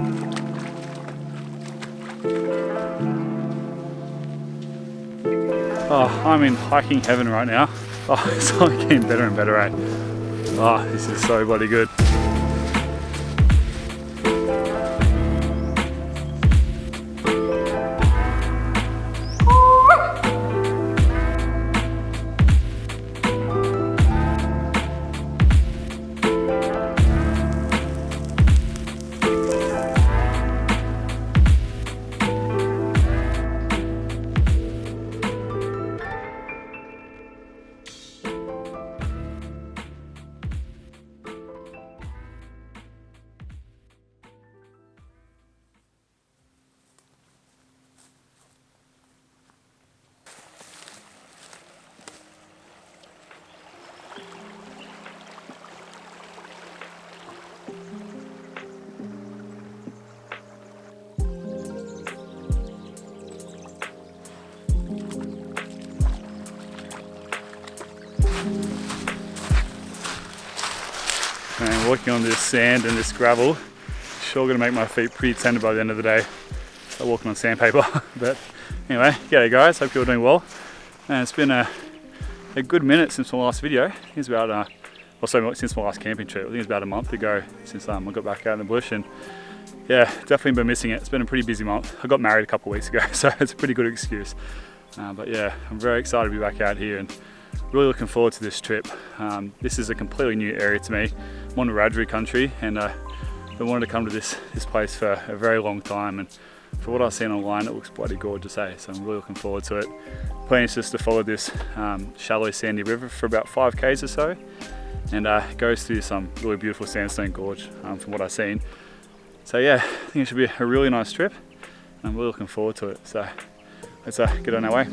Oh, I'm in hiking heaven right now. Oh, it's only getting better and better, eh? Oh, this is so bloody good. And walking on this sand and this gravel, sure gonna make my feet pretty tender by the end of the day. Start walking on sandpaper. But anyway, g'day guys, hope you're doing well. And it's been a good minute since my last video. I think it's about, since my last camping trip. I think it's about a month ago since I got back out in the bush, and yeah, definitely been missing it. It's been a pretty busy month. I got married a couple of weeks ago, so it's a pretty good excuse. But yeah, I'm very excited to be back out here and really looking forward to this trip. This is a completely new area to me. I'm on Wiradjuri country, and I wanted to come to this place for a very long time, and for what I've seen online, it looks bloody gorgeous, eh? So I'm really looking forward to it. Plan is just to follow this shallow sandy river for about 5 k's or so, and it goes through some really beautiful sandstone gorge from what I've seen. So yeah, I think it should be a really nice trip. I'm really looking forward to it. So let's get on our way.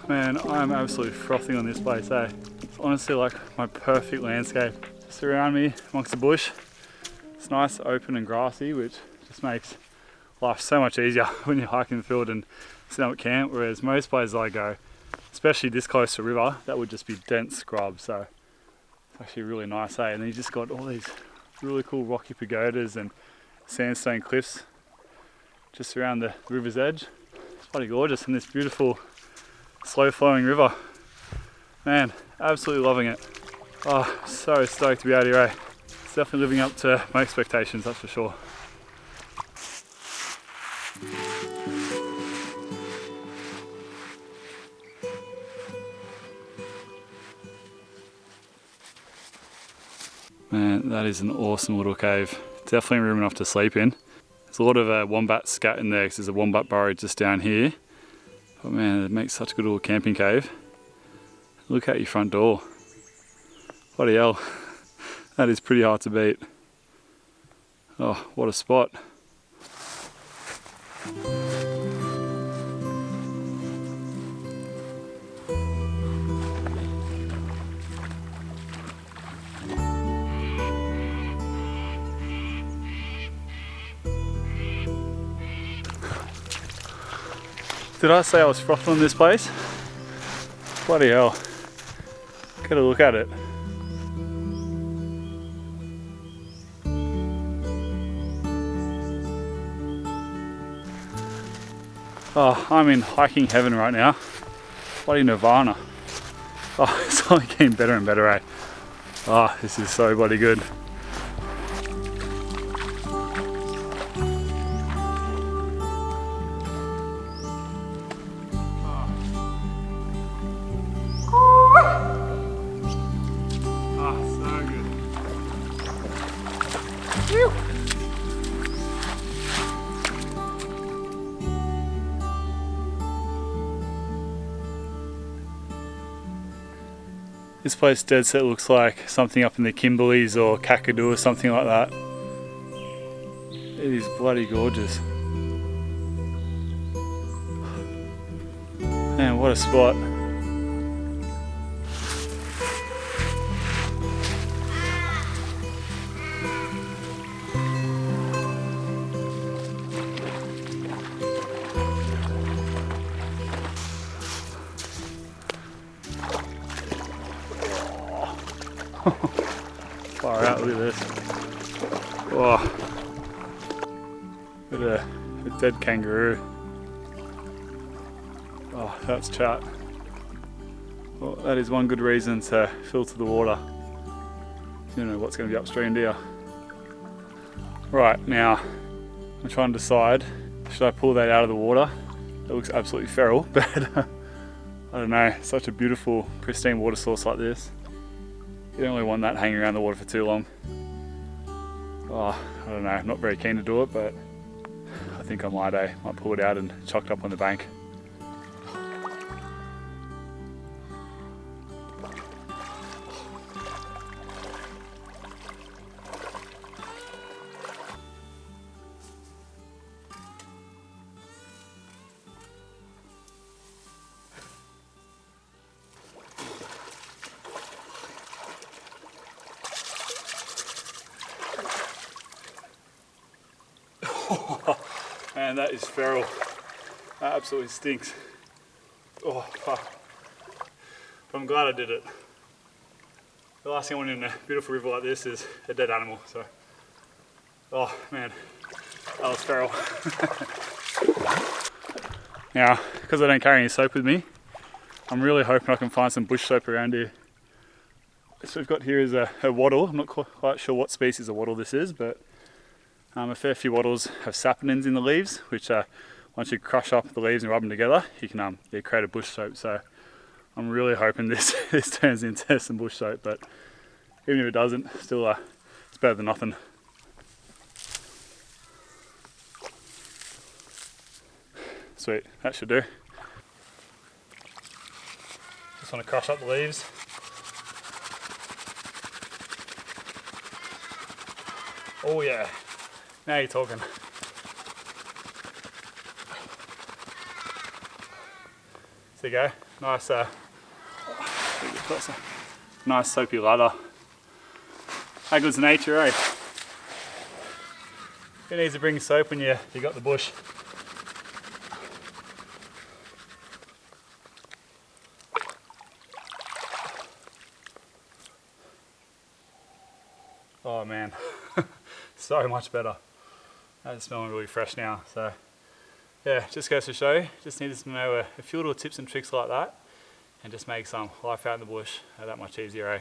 Man, I'm absolutely frothing on this place, eh? It's honestly like my perfect landscape. Just around me, amongst the bush. It's nice, open and grassy, which just makes life so much easier when you're hiking the field and sitting up at camp, whereas most places I go, especially this close to a river, that would just be dense scrub, so it's actually really nice, eh? And then you just got all these really cool rocky pagodas and sandstone cliffs just around the river's edge. It's bloody gorgeous, and this beautiful slow flowing river. Man, absolutely loving it. Oh, so stoked to be out here, eh? It's definitely living up to my expectations, that's for sure. Man, that is an awesome little cave. Definitely room enough to sleep in. There's a lot of wombat scat in there because there's a wombat burrow just down here. But man, it makes such a good little camping cave. Look at your front door. Bloody hell. That is pretty hard to beat. Oh, what a spot. Did I say I was frothing on this place? Bloody hell. Get a look at it. Oh, I'm in hiking heaven right now. Bloody nirvana. Oh, it's only getting better and better, eh? Oh, this is so bloody good. This place dead set looks like something up in the Kimberleys or Kakadu or something like that. It these bloody gorges. Man, what a spot. Far out, look at this. Oh. Look at a dead kangaroo. Oh, that's chat. Well, that is one good reason to filter the water. You don't know what's going to be upstream, do you? Right, now I'm trying to decide, should I pull that out of the water? It looks absolutely feral, but I don't know, such a beautiful, pristine water source like this. You don't really want that hanging around the water for too long. Oh, I don't know, I'm not very keen to do it, but I think I might pull it out and chuck it up on the bank. Man, that is feral. That absolutely stinks. Oh, fuck. But I'm glad I did it. The last thing I want in a beautiful river like this is a dead animal, so. Oh, man, that was feral. Now, because I don't carry any soap with me, I'm really hoping I can find some bush soap around here. So we've got here is a wattle. I'm not quite sure what species of wattle this is, but a fair few wattles have saponins in the leaves, which once you crush up the leaves and rub them together, you can create a bush soap. So I'm really hoping this turns into some bush soap, but even if it doesn't, still it's better than nothing. Sweet, that should do. Just want to crush up the leaves. Oh yeah. Now you're talking. There you go. Nice, nice soapy lather. How good's nature, eh? Who needs to bring soap when you got the bush? Oh man, so much better. That's smelling really fresh now, so yeah, just goes to show you, just needed to know a few little tips and tricks like that and just make some life out in the bush that much easier, eh?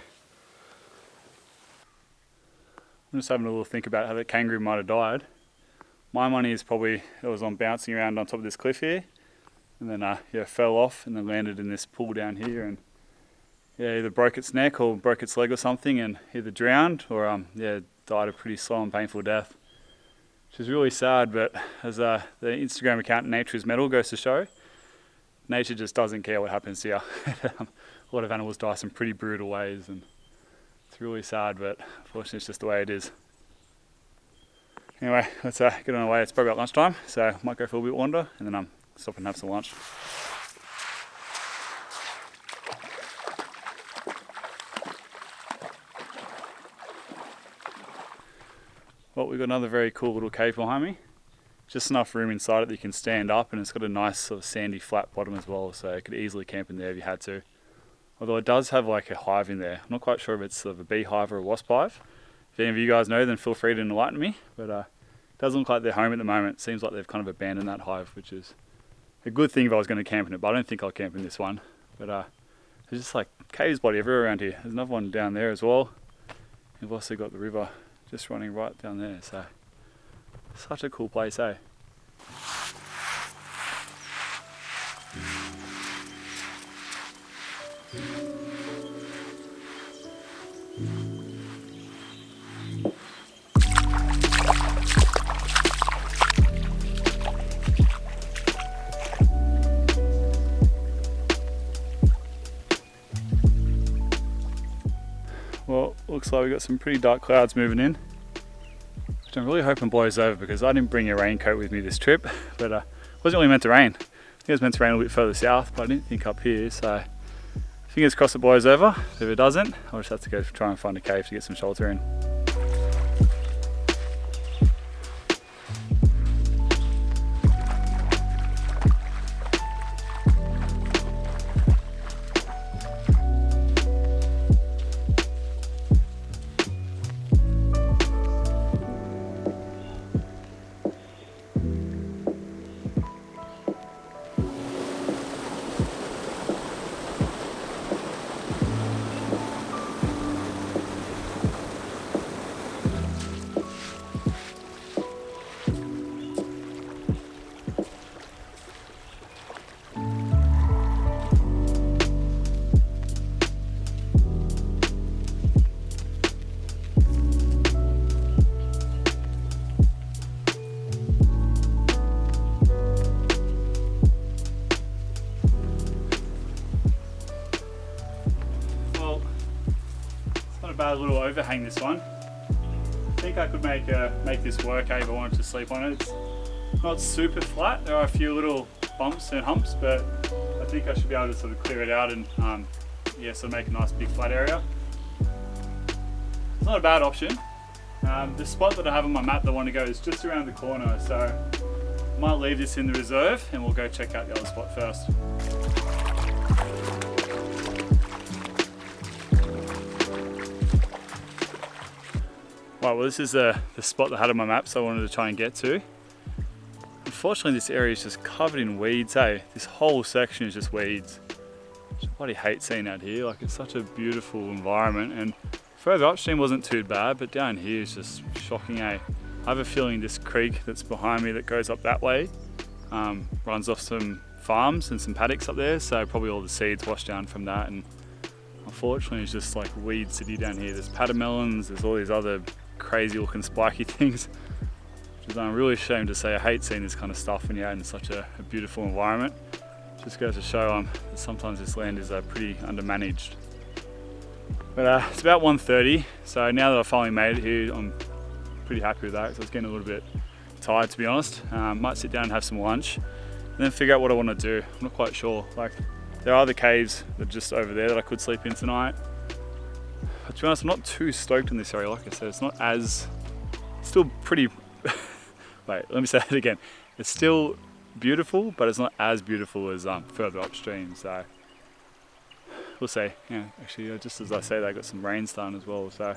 I'm just having a little think about how that kangaroo might have died. My money is probably it was on bouncing around on top of this cliff here and then yeah, fell off and then landed in this pool down here and yeah, either broke its neck or broke its leg or something and either drowned or yeah, died a pretty slow and painful death. Which is really sad, but as the Instagram account Nature is Metal goes to show, nature just doesn't care what happens here. A lot of animals die some pretty brutal ways and it's really sad, but unfortunately it's just the way it is. Anyway, let's get on our way. It's probably about lunchtime, so I might go for a little bit wander and then stop and have some lunch. Well, we've got another very cool little cave behind me. Just enough room inside it that you can stand up and it's got a nice sort of sandy flat bottom as well, so you could easily camp in there if you had to. Although it does have like a hive in there. I'm not quite sure if it's sort of a beehive or a wasp hive. If any of you guys know, then feel free to enlighten me, but it doesn't look like they're home at the moment. It seems like they've kind of abandoned that hive, which is a good thing if I was going to camp in it, but I don't think I'll camp in this one. But there's just like caves bloody everywhere around here. There's another one down there as well. You've also got the river just running right down there, so such a cool place, eh? Well, looks like we've got some pretty dark clouds moving in, which I'm really hoping blows over because I didn't bring a raincoat with me this trip, but it wasn't really meant to rain. I think it was meant to rain a little bit further south, but I didn't think up here, so fingers crossed it blows over. If it doesn't, I'll just have to go try and find a cave to get some shelter in. A bad little overhang, this one. I think I could make this work cave. I wanted to sleep on it. It's not super flat. There are a few little bumps and humps, but I think I should be able to sort of clear it out and yeah, sort of make a nice big flat area. It's not a bad option. The spot that I have on my map that I want to go is just around the corner, so I might leave this in the reserve and we'll go check out the other spot first. Right, well, this is the spot that I had on my map, so I wanted to try and get to. Unfortunately, this area is just covered in weeds, hey? This whole section is just weeds. I bloody hate seeing out here, like it's such a beautiful environment, and further upstream wasn't too bad, but down here is just shocking, eh? I have a feeling this creek that's behind me that goes up that way runs off some farms and some paddocks up there, so probably all the seeds wash down from that, and unfortunately it's just like weed city down here. There's patermelons, there's all these other crazy looking spiky things, which is I'm really ashamed to say. I hate seeing this kind of stuff when you're out in such a beautiful environment. Just goes to show that sometimes this land is pretty undermanaged. But it's about 1:30, so now that I've finally made it here, I'm pretty happy with that because I was getting a little bit tired, to be honest. Might sit down and have some lunch and then figure out what I want to do. I'm not quite sure. Like, there are the caves that are just over there that I could sleep in tonight. But to be honest, I'm not too stoked in this area. Like I said, it's not as, it's still pretty, wait, let me say that again. It's still beautiful, but it's not as beautiful as further upstream, so we'll see. Yeah, actually, just as I say that, I got some rain starting as well, so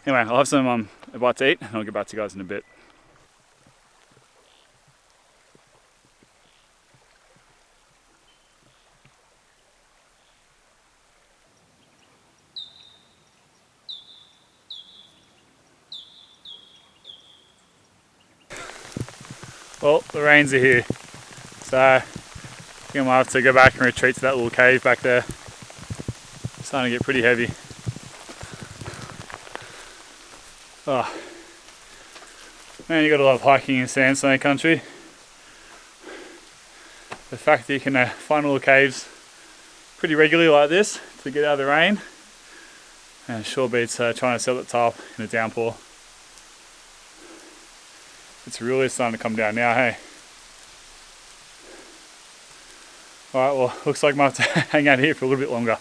anyway, I'll have some a bite to eat and I'll get back to you guys in a bit. Well, the rains are here, so I think I might have to go back and retreat to that little cave back there. It's starting to get pretty heavy. Oh, man, you gotta love hiking in sandstone country. The fact that you can find little caves pretty regularly like this to get out of the rain, and sure beats trying to set the tarp in a downpour. It's really starting to come down now, hey? Alright, well, looks like I might have to hang out here for a little bit longer.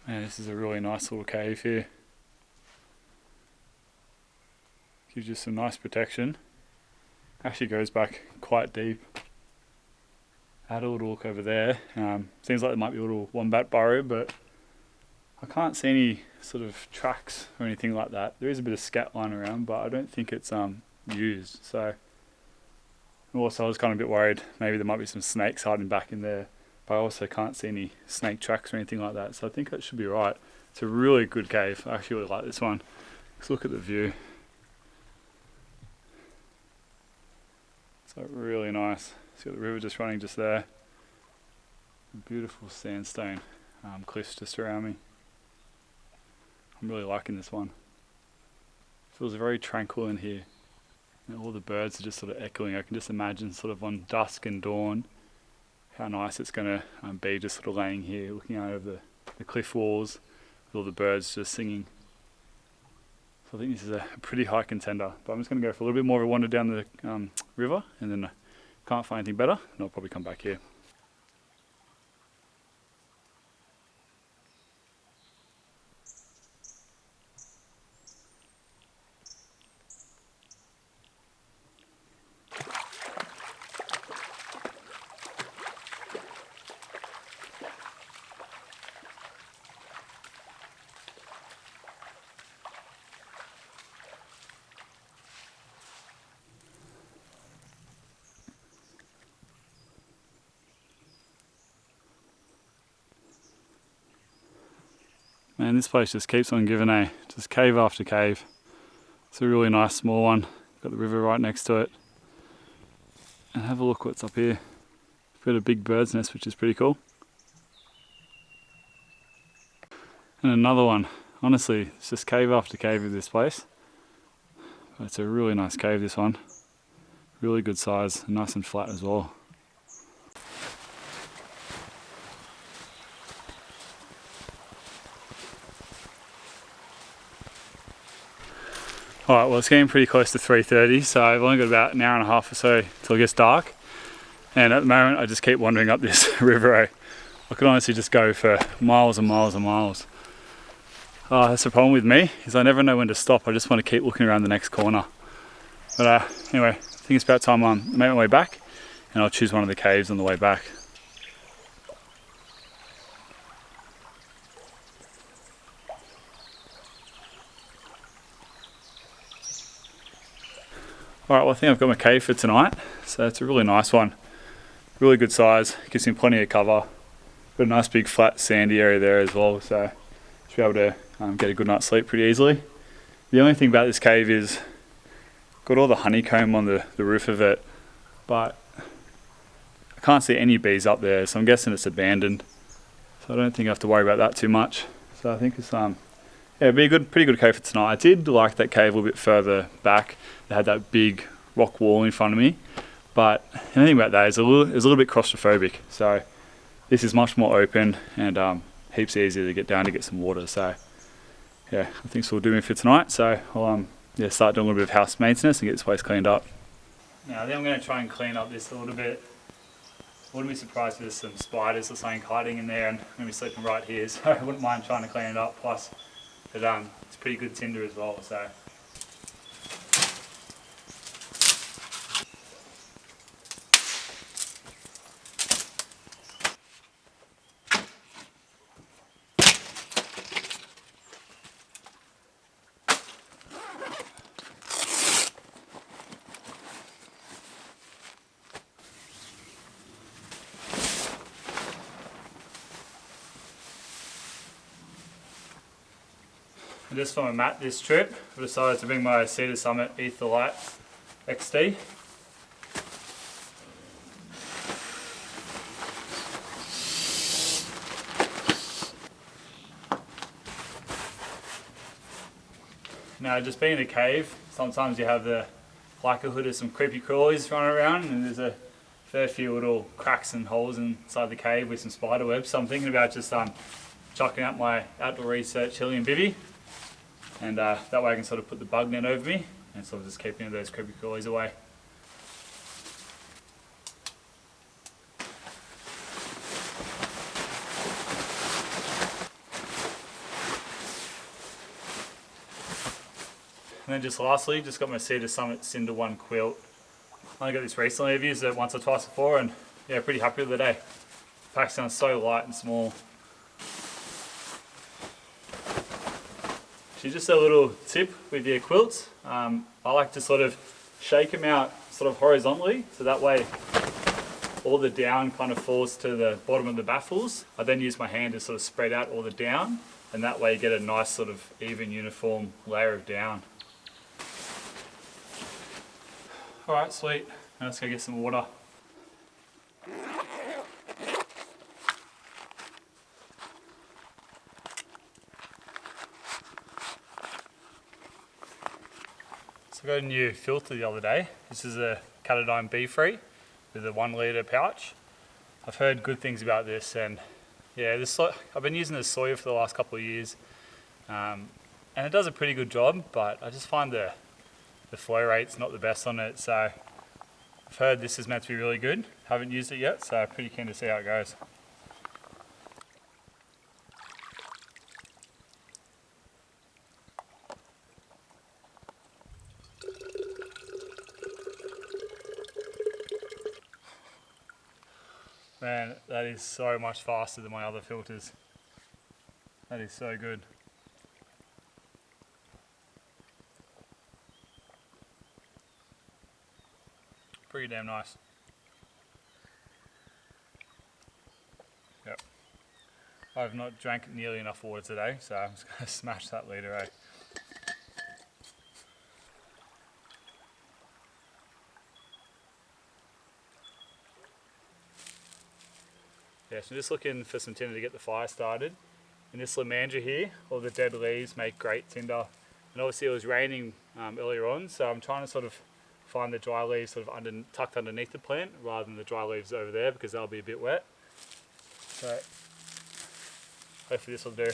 Man, this is a really nice little cave here. Gives you some nice protection. Actually goes back quite deep. I had a little look over there. Seems like there might be a little wombat burrow, but I can't see any sort of tracks or anything like that. There is a bit of scat lying around, but I don't think it's used. So, also I was kind of a bit worried maybe there might be some snakes hiding back in there. But I also can't see any snake tracks or anything like that, so I think that should be right. It's a really good cave. I actually really like this one. Let's look at the view. It's like really nice. See the river just running just there. Beautiful sandstone cliffs just around me. I'm really liking this one. Feels very tranquil in here. And all the birds are just sort of echoing. I can just imagine sort of on dusk and dawn how nice it's going to be just sort of laying here looking out over the cliff walls with all the birds just singing. So I think this is a pretty high contender, but I'm just going to go for a little bit more of a wander down the river, and then I can't find anything better, and I'll probably come back here. Man, this place just keeps on giving, just cave after cave. It's a really nice small one. Got the river right next to it. And have a look what's up here. Got a big bird's nest, which is pretty cool. And another one. Honestly, it's just cave after cave of this place. But it's a really nice cave, this one. Really good size, and nice and flat as well. Alright, well it's getting pretty close to 3:30, so I've only got about an hour and a half or so till it gets dark. And at the moment I just keep wandering up this river. I could honestly just go for miles and miles and miles. That's the problem with me, is I never know when to stop. I just want to keep looking around the next corner. But anyway, I think it's about time I make my way back, and I'll choose one of the caves on the way back. Alright, well I think I've got my cave for tonight, so it's a really nice one. Really good size, gives me plenty of cover. Got a nice big flat sandy area there as well, so should be able to get a good night's sleep pretty easily. The only thing about this cave is got all the honeycomb on the roof of it, but I can't see any bees up there, so I'm guessing it's abandoned. So I don't think I have to worry about that too much. So I think it's yeah, it'd be a pretty good cave for tonight. I did like that cave a little bit further back. They had that big rock wall in front of me, but anything about that is a little bit claustrophobic. So this is much more open and heaps easier to get down to get some water. So yeah, I think this will do me for tonight. So I'll yeah, start doing a little bit of house maintenance and get this place cleaned up. Now I think I'm going to try and clean up this a little bit. I wouldn't be surprised if there's some spiders or something hiding in there, and I'm going to be sleeping right here, so I wouldn't mind trying to clean it up. Plus it's pretty good tinder as well, so. And just for my mat this trip, I've decided to bring my Cedar Summit Ether Light XD. Now, just being in a cave, sometimes you have the likelihood of some creepy crawlies running around, and there's a fair few little cracks and holes inside the cave with some spider webs. So I'm thinking about just chucking out my outdoor research Helium bivvy. And that way I can sort of put the bug net over me and sort of just keeping those creepy crawlies away. And then just lastly, just got my Cedar Summit Cinder 1 quilt. I only got this recently, I've used it once or twice before, and yeah, pretty happy with it today. The pack sounds so light and small. Just a little tip with your quilts, I like to sort of shake them out sort of horizontally, so that way all the down kind of falls to the bottom of the baffles. I then use my hand to sort of spread out all the down, and that way you get a nice sort of even uniform layer of down. Alright, sweet, now let's go get some water. So I got a new filter the other day. This is a Catadine B3 with a 1 litre pouch. I've heard good things about this, and yeah, I've been using this Sawyer for the last couple of years, and it does a pretty good job, but I just find the flow rate's not the best on it. So I've heard this is meant to be really good. Haven't used it yet, so pretty keen to see how it goes. Man, that is so much faster than my other filters. That is so good. Pretty damn nice. Yep. I've not drank nearly enough water today, so I'm just going to smash that litre, eh? Yeah, so I'm just looking for some tinder to get the fire started. In this lemandra here, all the dead leaves make great tinder. And obviously it was raining earlier on, so I'm trying to sort of find the dry leaves sort of tucked underneath the plant rather than the dry leaves over there, because they'll be a bit wet. So hopefully this will do.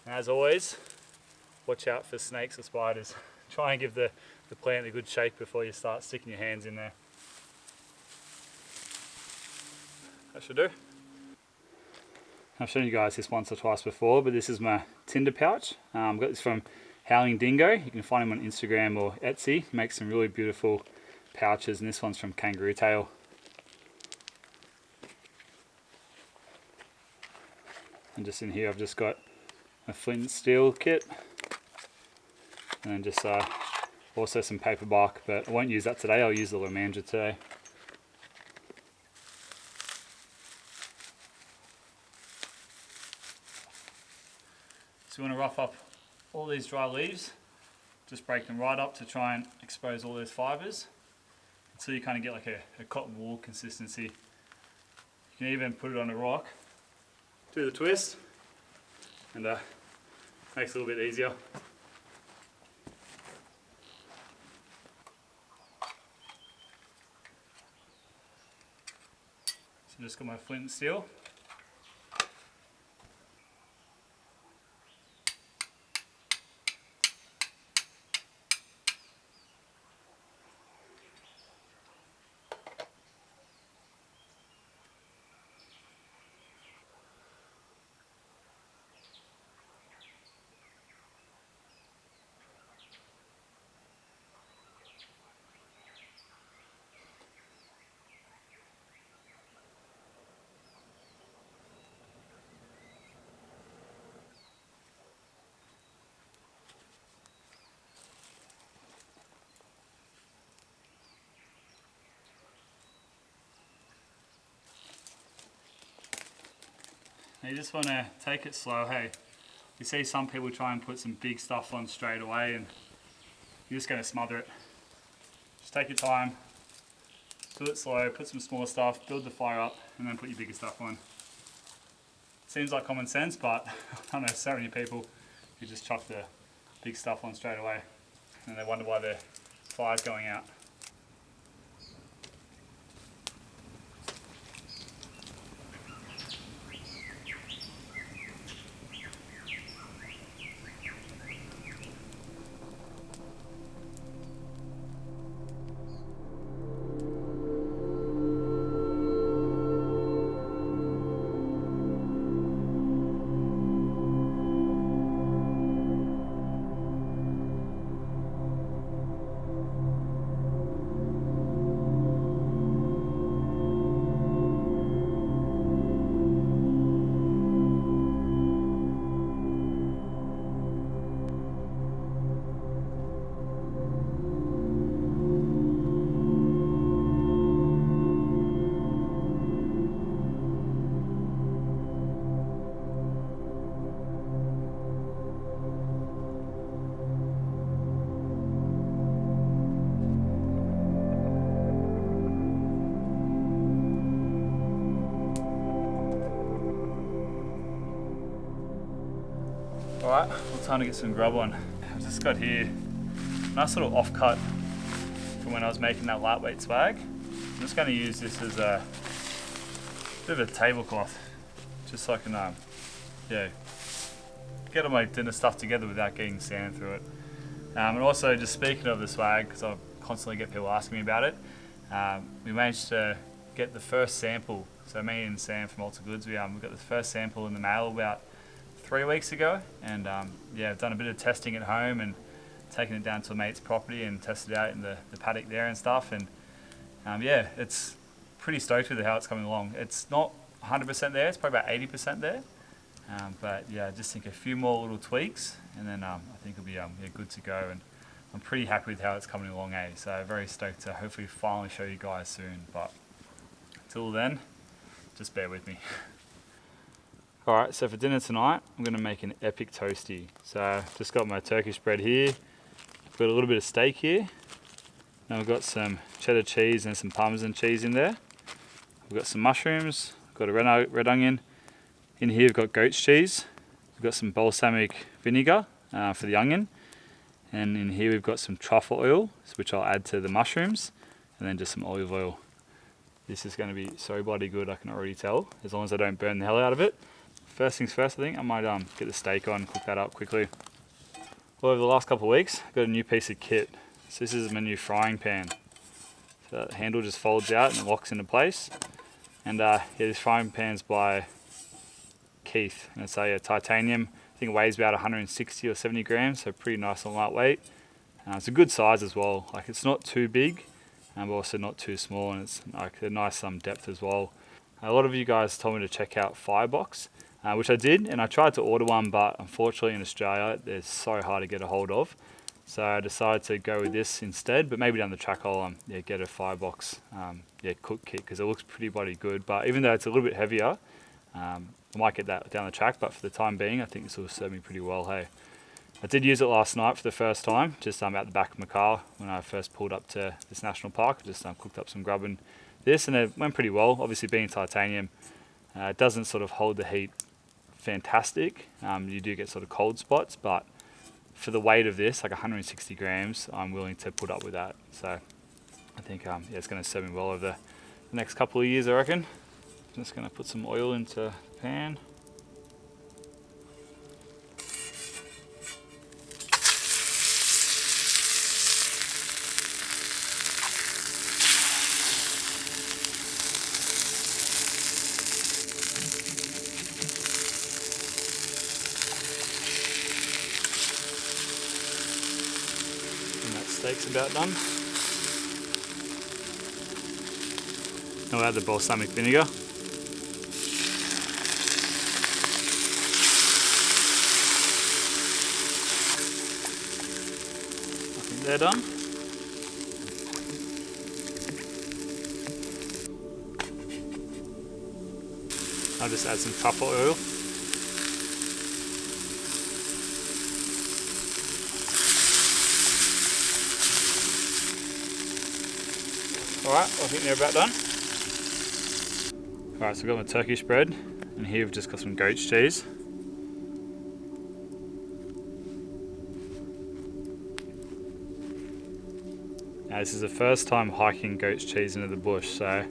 And as always, watch out for snakes or spiders. Try and give the plant a good shake before you start sticking your hands in there. That should do. I've shown you guys this once or twice before, but this is my tinder pouch. I've got this from Howling Dingo. You can find him on Instagram or Etsy. He makes some really beautiful pouches, and this one's from Kangaroo Tail. And just in here I've just got a flint and steel kit, and then just also some paper bark, but I won't use that today. I'll use the lemandra today. So you want to rough up all these dry leaves, just break them right up to try and expose all those fibres until you kind of get like a cotton wool consistency. You can even put it on a rock, do the twist, and makes it a little bit easier. So just got my flint and steel. Now you just want to take it slow, hey. You see some people try and put some big stuff on straight away, and you're just going to smother it. Just take your time, do it slow, put some small stuff, build the fire up, and then put your bigger stuff on. Seems like common sense, but I know so many people who just chuck the big stuff on straight away, and they wonder why their fire's going out. Alright, well, time to get some grub on. I've just got here a nice little offcut from when I was making that lightweight swag. I'm just going to use this as a bit of a tablecloth, just so I can yeah, get all my dinner stuff together without getting sand through it. And also, just speaking of the swag, because I constantly get people asking me about it, we managed to get the first sample. So me and Sam from Alta Goods, we got the first sample in the mail about 3 weeks ago, and yeah, I've done a bit of testing at home and taken it down to a mate's property and tested it out in the paddock there and stuff, and yeah, it's pretty stoked with how it's coming along. It's not 100% there, it's probably about 80% there, but yeah, I just think a few more little tweaks and then I think it'll be yeah, good to go, and I'm pretty happy with how it's coming along, so very stoked to hopefully finally show you guys soon, but until then, just bear with me. Alright, so for dinner tonight, I'm going to make an epic toasty. So I've just got my Turkish bread here, got a little bit of steak here, now we've got some cheddar cheese and some Parmesan cheese in there. We've got some mushrooms, got a red onion. In here we've got goat's cheese, we've got some balsamic vinegar for the onion, and in here we've got some truffle oil, which I'll add to the mushrooms, and then just some olive oil. This is going to be so bloody good, I can already tell, as long as I don't burn the hell out of it. First things first, I think I might get the steak on, cook that up quickly. Well, over the last couple of weeks, I've got a new piece of kit. So this is my new frying pan. So that handle just folds out and locks into place. And yeah, this frying pan's by Keith, and it's a titanium. I think it weighs about 160 or 70 grams, so pretty nice and lightweight. It's a good size as well. Like, it's not too big, but also not too small, and it's like a nice depth as well. A lot of you guys told me to check out Firebox, which I did, and I tried to order one, but unfortunately in Australia they're so hard to get a hold of. So I decided to go with this instead, but maybe down the track I'll yeah, get a Firebox cook kit, because it looks pretty bloody good. But even though it's a little bit heavier, I might get that down the track, but for the time being I think this will serve me pretty well. Hey, I did use it last night for the first time, just out the back of my car when I first pulled up to this national park. I just cooked up some grub in this, and it went pretty well. Obviously, being titanium, it doesn't sort of hold the heat fantastic. You do get sort of cold spots, but for the weight of this, like 160 grams, I'm willing to put up with that. So I think yeah, it's going to serve me well over the next couple of years, I reckon. I'm just going to put some oil into the pan. Steak's about done. Now we'll add the balsamic vinegar. I think they're done. I'll just add some truffle oil. Alright, I think they're about done. Alright, so I've got my Turkish bread, and here we've just got some goat's cheese. Now this is the first time hiking goat's cheese into the bush, so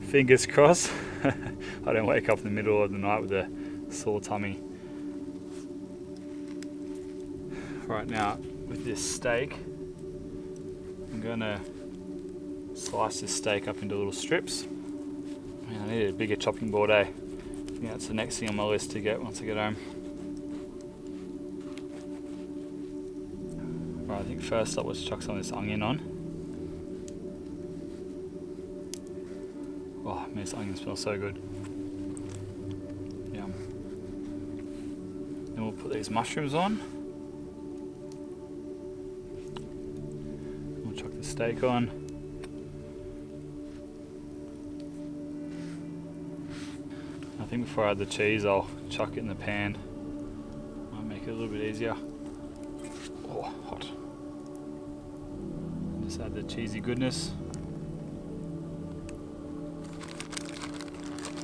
fingers crossed I don't wake up in the middle of the night with a sore tummy. Right now, with this steak, I'm gonna slice this steak up into little strips. Man, I need a bigger chopping board, I think that's the next thing on my list to get once I get home. Right, I think first up, let's chuck some of this onion on. Oh man, this onion smells so good. Yum. Then we'll put these mushrooms on. We'll chuck the steak on. I think before I add the cheese, I'll chuck it in the pan. Might make it a little bit easier. Oh, hot. Just add the cheesy goodness.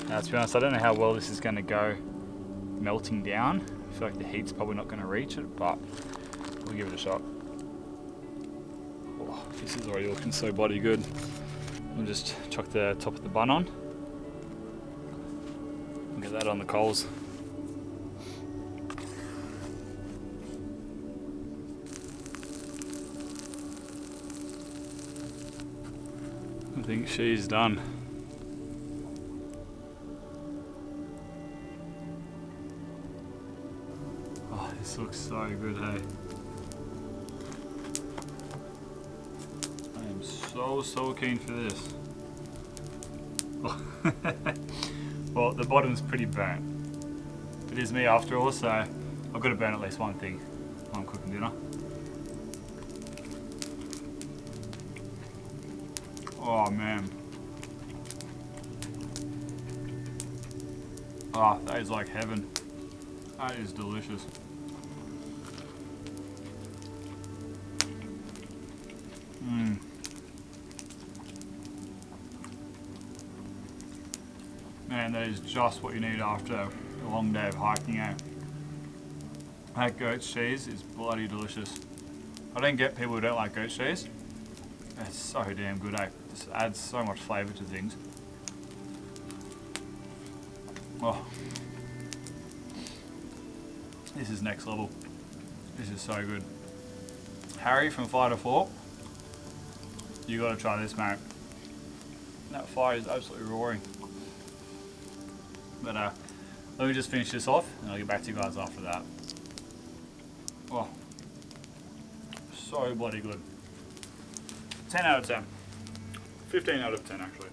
Now, to be honest, I don't know how well this is going to go melting down, I feel like the heat's probably not going to reach it, but we'll give it a shot. Oh, this is already looking so bloody good. We'll just chuck the top of the bun on and get that on the coals. I think she's done. Oh, this looks so good, hey? I am so keen for this. Oh. Well, the bottom's pretty burnt. It is me after all, so I've got to burn at least one thing while I'm cooking dinner. Oh man. Ah, that is like heaven. That is delicious. Man, that is just what you need after a long day of hiking out. That goat cheese is bloody delicious. I don't get people who don't like goat cheese. It's so damn good, eh? Just adds so much flavour to things. Oh. This is next level. This is so good. Harry from Fire to Fork, you gotta try this, mate. That fire is absolutely roaring. But let me just finish this off and I'll get back to you guys after that. Oh, so bloody good. 10 out of 10. 15 out of 10 actually.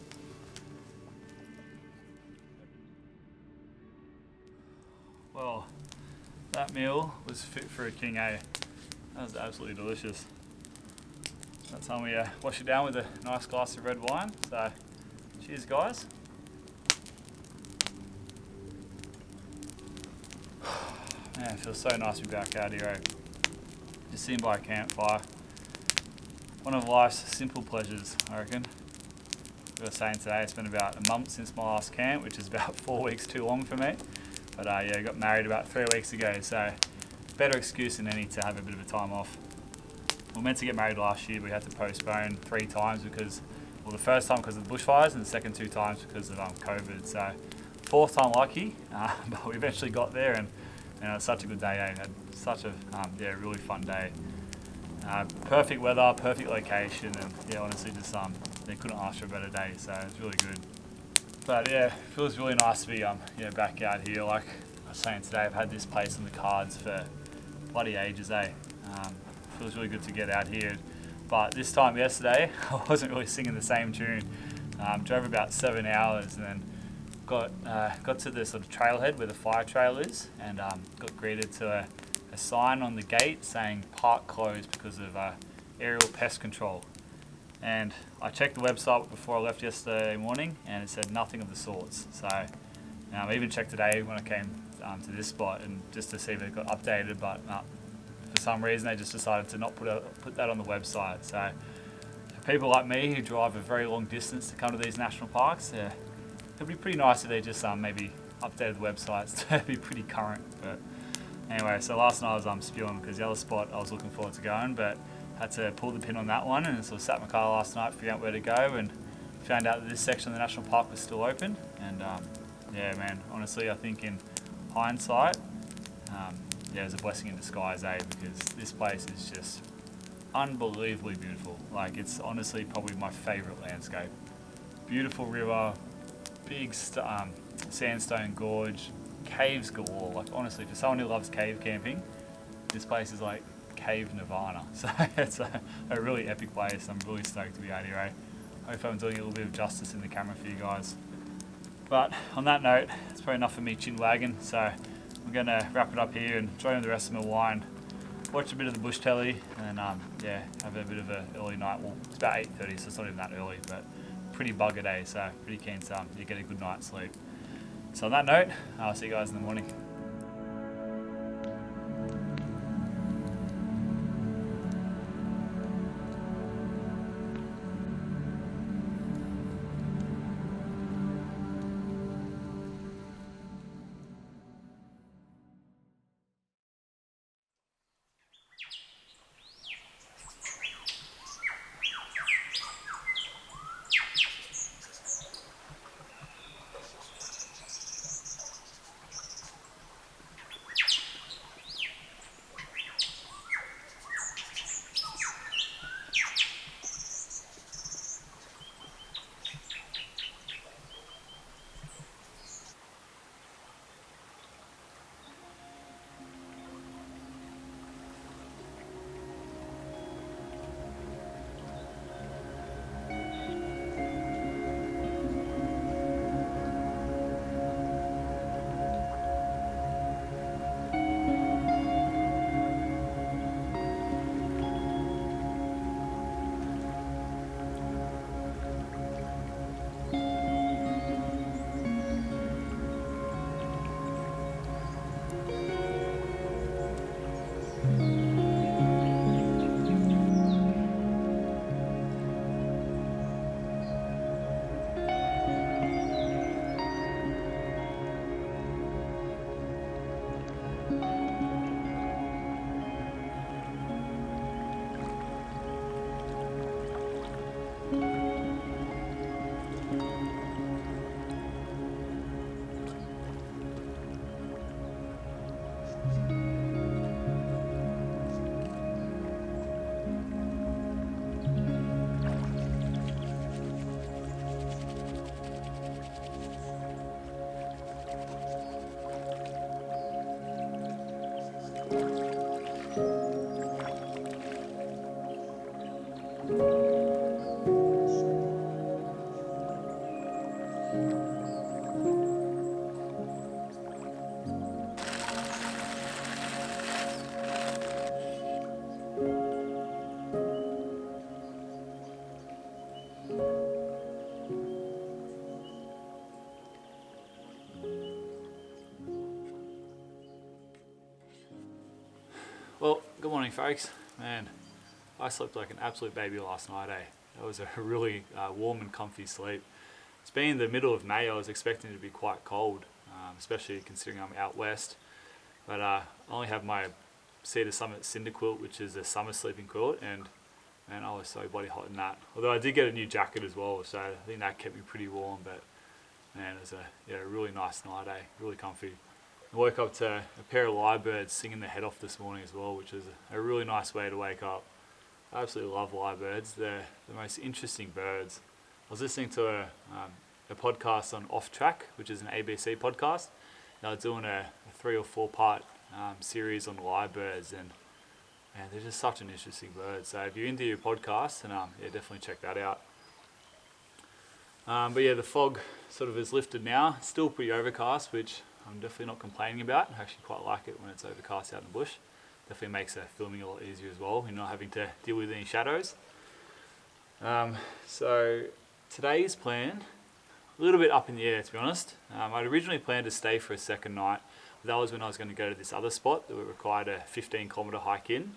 Well, that meal was fit for a king, eh? That was absolutely delicious. That time we wash it down with a nice glass of red wine. So, cheers guys. Man, it feels so nice to be back out here, eh? Just sitting by a campfire. One of life's simple pleasures, I reckon. We were saying today it's been about a month since my last camp, which is about 4 weeks too long for me. But yeah, I got married about 3 weeks ago, so better excuse than any to have a bit of a time off. We were meant to get married last year, but we had to postpone 3 times because, well, the first time because of the bushfires and the second 2 times because of COVID. So 4th time lucky, but we eventually got there, and it was such a good day. Had such a yeah, really fun day. Perfect weather, perfect location, and yeah, honestly, just they couldn't ask for a better day. So it's really good. But yeah, it feels really nice to be yeah, back out here. Like I was saying today, I've had this place on the cards for bloody ages, eh? Feels really good to get out here. But this time yesterday, I wasn't really singing the same tune. Drove about 7 hours and then got to the sort of trailhead where the fire trail is, and got greeted to a sign on the gate saying park closed because of aerial pest control. And I checked the website before I left yesterday morning and it said nothing of the sorts. So I even checked today when I came to this spot and just to see if it got updated, but for some reason they just decided to not put that on the website. So for people like me who drive a very long distance to come to these national parks, it'd be pretty nice if they just maybe updated the websites to be pretty current. But anyway, so last night I was spewing because the other spot I was looking forward to going, but had to pull the pin on that one, and sort of sat in my car last night, figuring out where to go, and found out that this section of the national park was still open. And yeah, man, honestly, I think in hindsight, yeah, it was a blessing in disguise, eh? Because this place is just unbelievably beautiful. Like, it's honestly probably my favourite landscape. Beautiful river, big sandstone gorge, caves galore. Like, honestly, for someone who loves cave camping, this place is like cave nirvana. So it's a really epic place. I'm really stoked to be out here, eh? Hope I'm doing a little bit of justice in the camera for you guys. But on that note, it's probably enough for me chin wagging, so I'm going to wrap it up here and enjoy the rest of my wine, watch a bit of the bush telly, and yeah, have a bit of an early night. Well, it's about 8:30, so it's not even that early, but pretty bugger day, so pretty keen to get a good night's sleep. So on that note, I'll see you guys in the morning. Well, good morning folks. Man, I slept like an absolute baby last night, eh? That was a really warm and comfy sleep. It's been the middle of May. I was expecting it to be quite cold, especially considering I'm out west. But I only have my Cedar Summit Cinder quilt, which is a summer sleeping quilt, and man, I was so bloody hot in that. Although I did get a new jacket as well, so I think that kept me pretty warm. But man, it was a really nice night, eh? Really comfy. I woke up to a pair of lyrebirds singing their head off this morning as well, which is a really nice way to wake up. I absolutely love lyrebirds. They're the most interesting birds. I was listening to a podcast on Off Track, which is an ABC podcast. They're doing a 3 or 4 part series on lyrebirds, and man, they're just such an interesting bird. So if you're into your podcast, then yeah, definitely check that out. But yeah, the fog sort of is lifted now. It's still pretty overcast, which I'm definitely not complaining about. I actually quite like it when it's overcast out in the bush. Definitely makes filming a lot easier as well. You're not having to deal with any shadows. So today's plan, a little bit up in the air to be honest. I'd originally planned to stay for a second night. That was when I was going to go to this other spot that required a 15-kilometre hike in.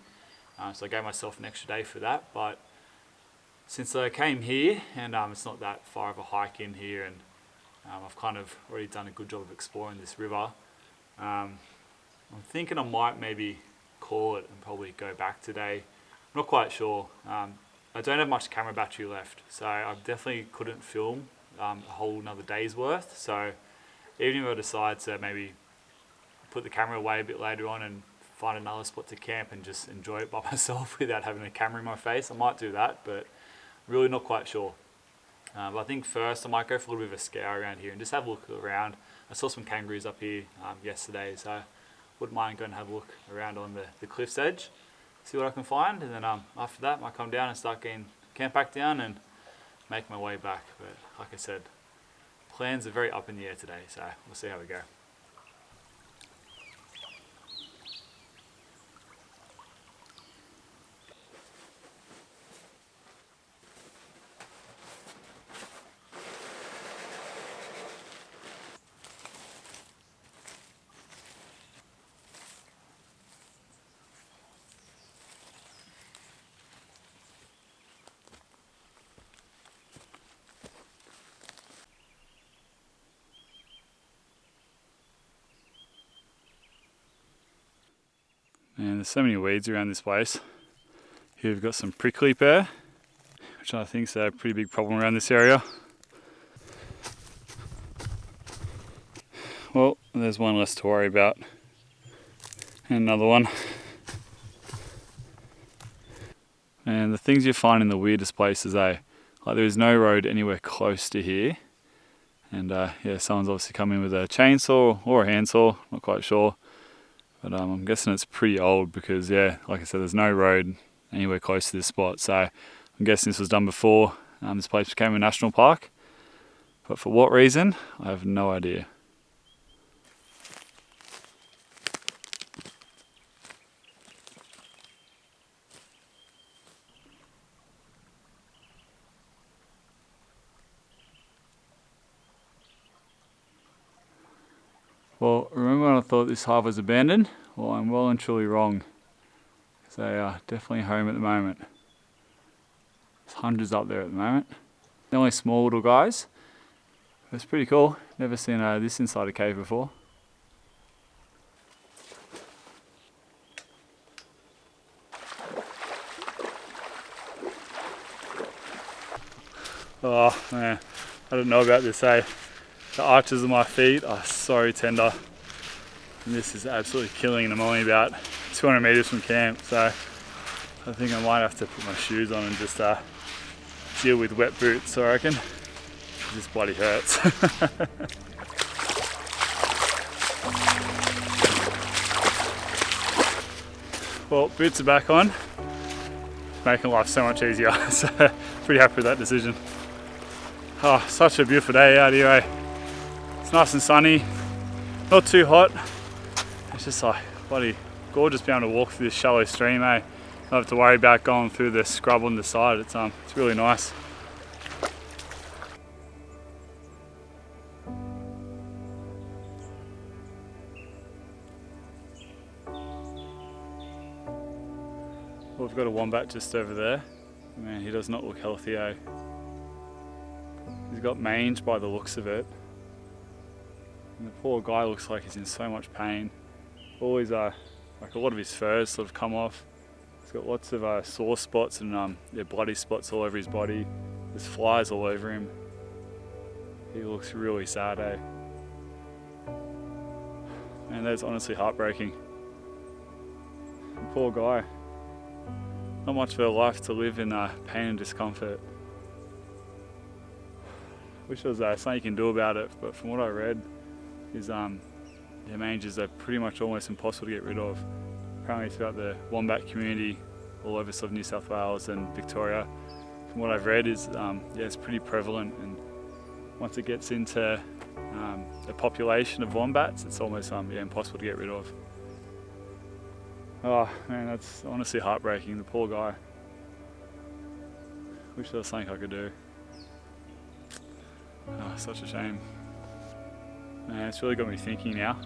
So I gave myself an extra day for that. But since I came here, and it's not that far of a hike in here, and I've kind of already done a good job of exploring this river. I'm thinking I might maybe call it and probably go back today. I'm not quite sure. I don't have much camera battery left, so I definitely couldn't film a whole another day's worth. So even if I decide to maybe put the camera away a bit later on and find another spot to camp and just enjoy it by myself without having a camera in my face, I might do that, but really not quite sure. But I think first I might go for a little bit of a scour around here and just have a look around. I saw some kangaroos up here yesterday, so I wouldn't mind going and have a look around on the cliff's edge, see what I can find, and then after that I might come down and start getting camp back down and make my way back. But like I said, plans are very up in the air today, so we'll see how we go. And there's so many weeds around this place. Here we've got some prickly pear, which I think is a pretty big problem around this area. Well, there's one less to worry about. And another one. And the things you find in the weirdest places, like there is no road anywhere close to here. And yeah, someone's obviously come in with a chainsaw or a handsaw, not quite sure. But I'm guessing it's pretty old because, yeah, like I said, there's no road anywhere close to this spot. So I'm guessing this was done before this place became a national park. But for what reason, I have no idea. Well, remember when I thought this hive was abandoned? Well, I'm well and truly wrong. Because they are definitely home at the moment. There's hundreds up there at the moment. They're only small little guys. It's pretty cool. Never seen this inside a cave before. Oh man, I don't know about this, eh? The arches of my feet are so tender. And this is absolutely killing, and I'm only about 200 meters from camp, so I think I might have to put my shoes on and just deal with wet boots, I reckon. This bloody hurts. Well, boots are back on. Making life so much easier, so pretty happy with that decision. Oh, such a beautiful day out here, eh? It's nice and sunny, not too hot. It's just like bloody gorgeous being able to walk through this shallow stream, eh? Don't have to worry about going through the scrub on the side. It's really nice. We've got a wombat just over there. Man, he does not look healthy, eh? He's got mange by the looks of it. And the poor guy looks like he's in so much pain. All his, like a lot of his furs sort of come off. He's got lots of sore spots and bloody spots all over his body. There's flies all over him. He looks really sad, eh? And that's honestly heartbreaking. The poor guy. Not much of a life to live in pain and discomfort. Wish there was something you can do about it, but from what I read, is manges are pretty much almost impossible to get rid of. Apparently throughout the wombat community all over sort of New South Wales and Victoria, from what I've read is it's pretty prevalent, and once it gets into a population of wombats, it's almost impossible to get rid of. Oh man, that's honestly heartbreaking. The poor guy. Wish there was something I could do. Oh, such a shame. Man, it's really got me thinking now.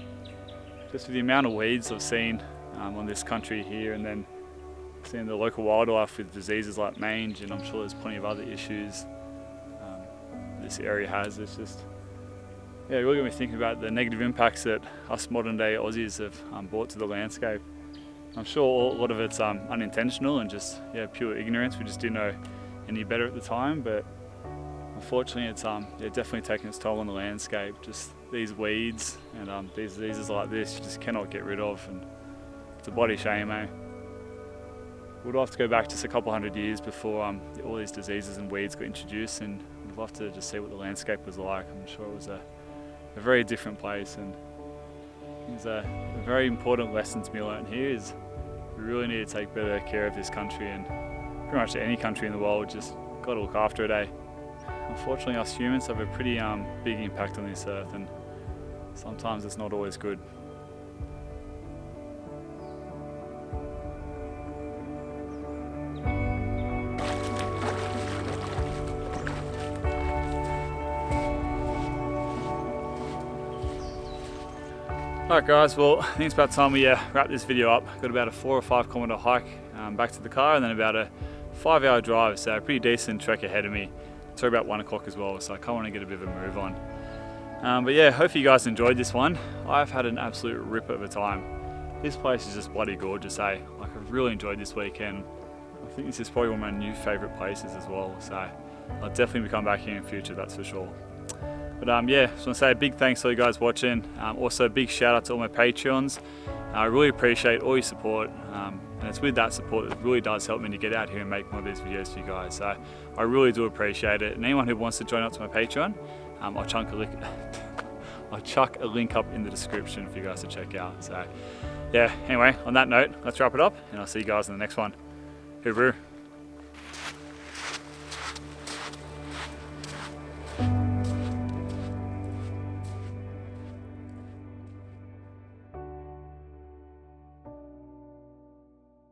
Just with the amount of weeds I've seen on this country here, and then seeing the local wildlife with diseases like mange, and I'm sure there's plenty of other issues this area has. It's just, it really got me thinking about the negative impacts that us modern day Aussies have brought to the landscape. I'm sure a lot of it's unintentional and just pure ignorance. We just didn't know any better at the time, but unfortunately it's definitely taken its toll on the landscape. Just these weeds and these diseases like this, you just cannot get rid of, and it's a bloody shame, eh? We'd have to go back just a couple hundred years before all these diseases and weeds got introduced, and we'd love to just see what the landscape was like. I'm sure it was a very different place, and it's a very important lesson to be learned here is we really need to take better care of this country, and pretty much any country in the world. Just got to look after it, eh? Unfortunately, us humans have a pretty big impact on this earth, and sometimes it's not always good. Alright guys, well I think it's about time we wrap this video up. Got about a 4 or 5 kilometre hike back to the car, and then about a 5-hour drive, so a pretty decent trek ahead of me. It's about 1 o'clock as well, so I kind of want to get a bit of a move on. But yeah, hopefully you guys enjoyed this one. I've had an absolute ripper of a time. This place is just bloody gorgeous, eh? Like, I've really enjoyed this weekend. I think this is probably one of my new favourite places as well, so I'll definitely be coming back here in the future, that's for sure. But yeah, just want to say a big thanks to all you guys watching. Also a big shout out to all my Patreons. I really appreciate all your support, and it's with that support that really does help me to get out here and make more of these videos for you guys. So I really do appreciate it. And anyone who wants to join up to my Patreon, I'll chuck a link up in the description for you guys to check out. So yeah, anyway, on that note, let's wrap it up, and I'll see you guys in the next one. Hooroo.